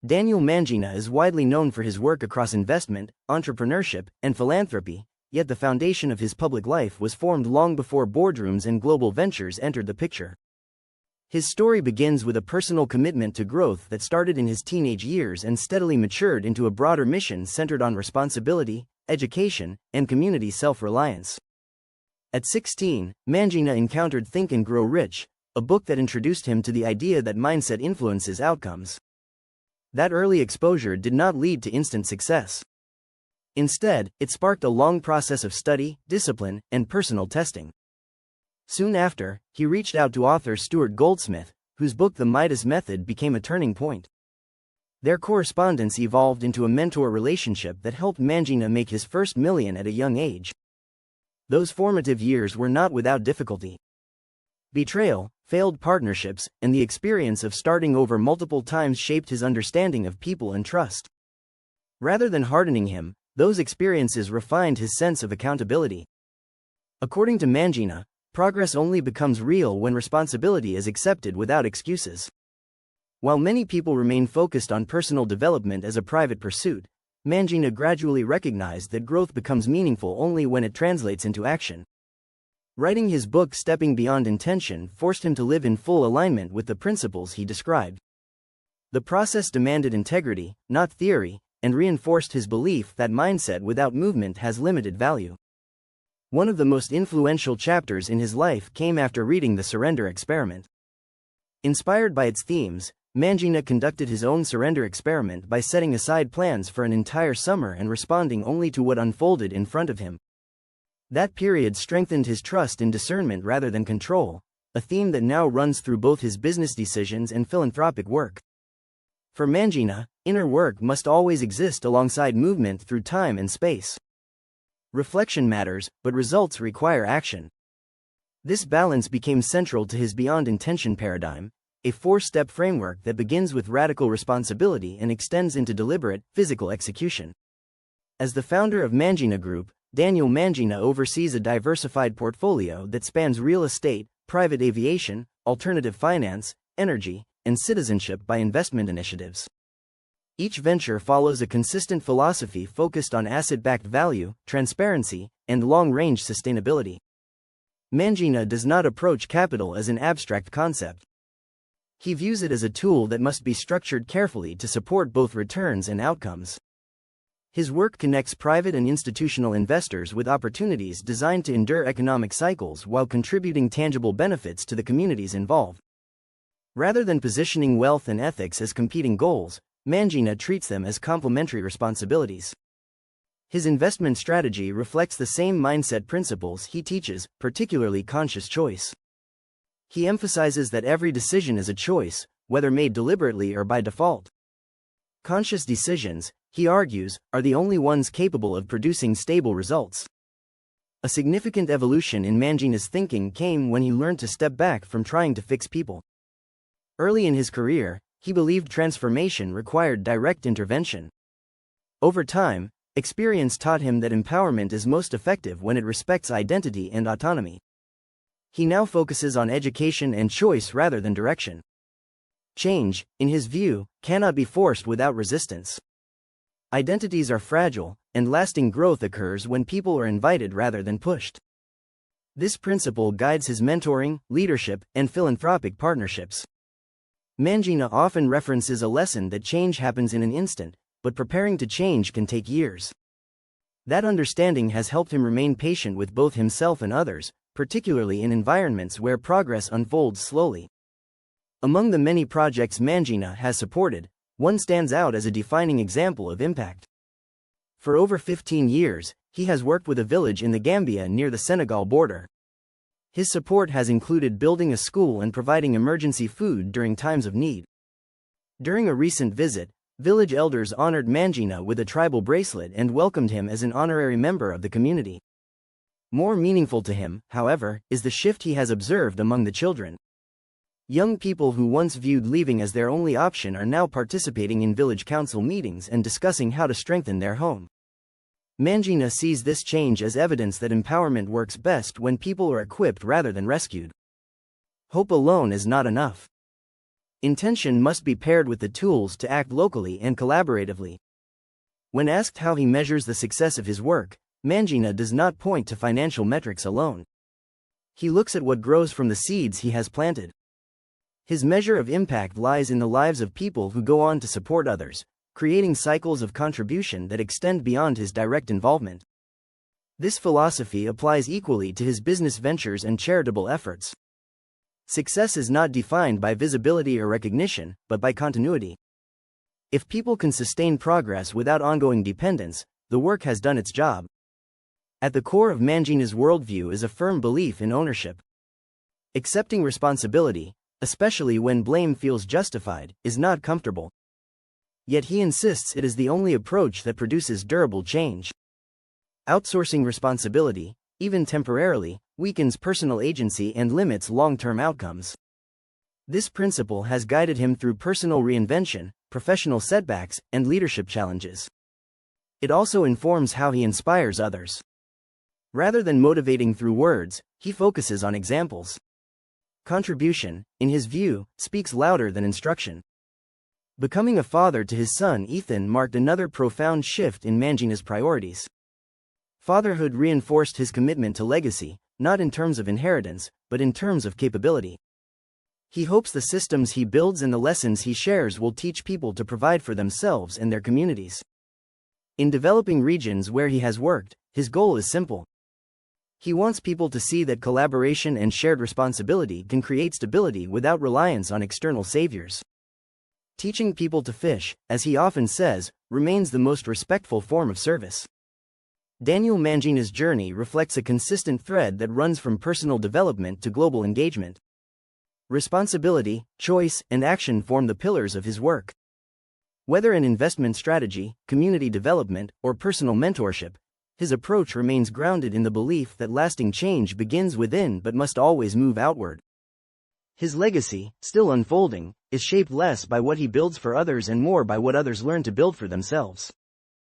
Daniel Mangina is widely known for his work across investment, entrepreneurship, and philanthropy, yet the foundation of his public life was formed long before boardrooms and global ventures entered the picture. His story begins with a personal commitment to growth that started in his teenage years and steadily matured into a broader mission centered on responsibility, education, and community self-reliance. At 16, Mangina encountered Think and Grow Rich, a book that introduced him to the idea that mindset influences outcomes. That early exposure did not lead to instant success. Instead, it sparked a long process of study, discipline, and personal testing. Soon after, he reached out to author Stuart Goldsmith, whose book The Midas Method became a turning point. Their correspondence evolved into a mentor relationship that helped Mangina make his first million at a young age. Those formative years were not without difficulty. Betrayal, failed partnerships, and the experience of starting over multiple times shaped his understanding of people and trust. Rather than hardening him, those experiences refined his sense of accountability. According to Mangina, progress only becomes real when responsibility is accepted without excuses. While many people remain focused on personal development as a private pursuit, Mangina gradually recognized that growth becomes meaningful only when it translates into action. Writing his book Stepping Beyond Intention forced him to live in full alignment with the principles he described. The process demanded integrity, not theory, and reinforced his belief that mindset without movement has limited value. One of the most influential chapters in his life came after reading The Surrender Experiment. Inspired by its themes, Mangina conducted his own surrender experiment by setting aside plans for an entire summer and responding only to what unfolded in front of him. That period strengthened his trust in discernment rather than control, a theme that now runs through both his business decisions and philanthropic work. For Mangina, inner work must always exist alongside movement through time and space. Reflection matters, but results require action. This balance became central to his Beyond Intention paradigm, a four-step framework that begins with radical responsibility and extends into deliberate, physical execution. As the founder of Mangina Group, Daniel Mangina oversees a diversified portfolio that spans real estate, private aviation, alternative finance, energy, and citizenship by investment initiatives. Each venture follows a consistent philosophy focused on asset-backed value, transparency, and long-range sustainability. Mangina does not approach capital as an abstract concept. He views it as a tool that must be structured carefully to support both returns and outcomes. His work connects private and institutional investors with opportunities designed to endure economic cycles while contributing tangible benefits to the communities involved. Rather than positioning wealth and ethics as competing goals, Mangina treats them as complementary responsibilities. His investment strategy reflects the same mindset principles he teaches, particularly conscious choice. He emphasizes that every decision is a choice, whether made deliberately or by default. Conscious decisions, he argues, are the only ones capable of producing stable results. A significant evolution in Mangina's thinking came when he learned to step back from trying to fix people. Early in his career, he believed transformation required direct intervention. Over time, experience taught him that empowerment is most effective when it respects identity and autonomy. He now focuses on education and choice rather than direction. Change, in his view, cannot be forced without resistance. Identities are fragile, and lasting growth occurs when people are invited rather than pushed. This principle guides his mentoring, leadership, and philanthropic partnerships. Mangina often references a lesson that change happens in an instant, but preparing to change can take years. That understanding has helped him remain patient with both himself and others, particularly in environments where progress unfolds slowly. Among the many projects Mangina has supported, one stands out as a defining example of impact. For over 15 years, he has worked with a village in the Gambia near the Senegal border. His support has included building a school and providing emergency food during times of need. During a recent visit, village elders honored Mangina with a tribal bracelet and welcomed him as an honorary member of the community. More meaningful to him, however, is the shift he has observed among the children. Young people who once viewed leaving as their only option are now participating in village council meetings and discussing how to strengthen their home. Mangina sees this change as evidence that empowerment works best when people are equipped rather than rescued. Hope alone is not enough. Intention must be paired with the tools to act locally and collaboratively. When asked how he measures the success of his work, Mangina does not point to financial metrics alone. He looks at what grows from the seeds he has planted. His measure of impact lies in the lives of people who go on to support others, creating cycles of contribution that extend beyond his direct involvement. This philosophy applies equally to his business ventures and charitable efforts. Success is not defined by visibility or recognition, but by continuity. If people can sustain progress without ongoing dependence, the work has done its job. At the core of Mangina's worldview is a firm belief in ownership. Accepting responsibility, especially when blame feels justified, is not comfortable. Yet he insists it is the only approach that produces durable change. Outsourcing responsibility, even temporarily, weakens personal agency and limits long-term outcomes. This principle has guided him through personal reinvention, professional setbacks, and leadership challenges. It also informs how he inspires others. Rather than motivating through words, he focuses on examples. Contribution, in his view, speaks louder than instruction. Becoming a father to his son Ethan marked another profound shift in Mangina's priorities. Fatherhood reinforced his commitment to legacy, not in terms of inheritance, but in terms of capability. He hopes the systems he builds and the lessons he shares will teach people to provide for themselves and their communities. In developing regions where he has worked, his goal is simple. He wants people to see that collaboration and shared responsibility can create stability without reliance on external saviors. Teaching people to fish, as he often says, remains the most respectful form of service. Daniel Mangina's journey reflects a consistent thread that runs from personal development to global engagement. Responsibility, choice, and action form the pillars of his work. Whether in investment strategy, community development, or personal mentorship, his approach remains grounded in the belief that lasting change begins within but must always move outward. His legacy, still unfolding, is shaped less by what he builds for others and more by what others learn to build for themselves.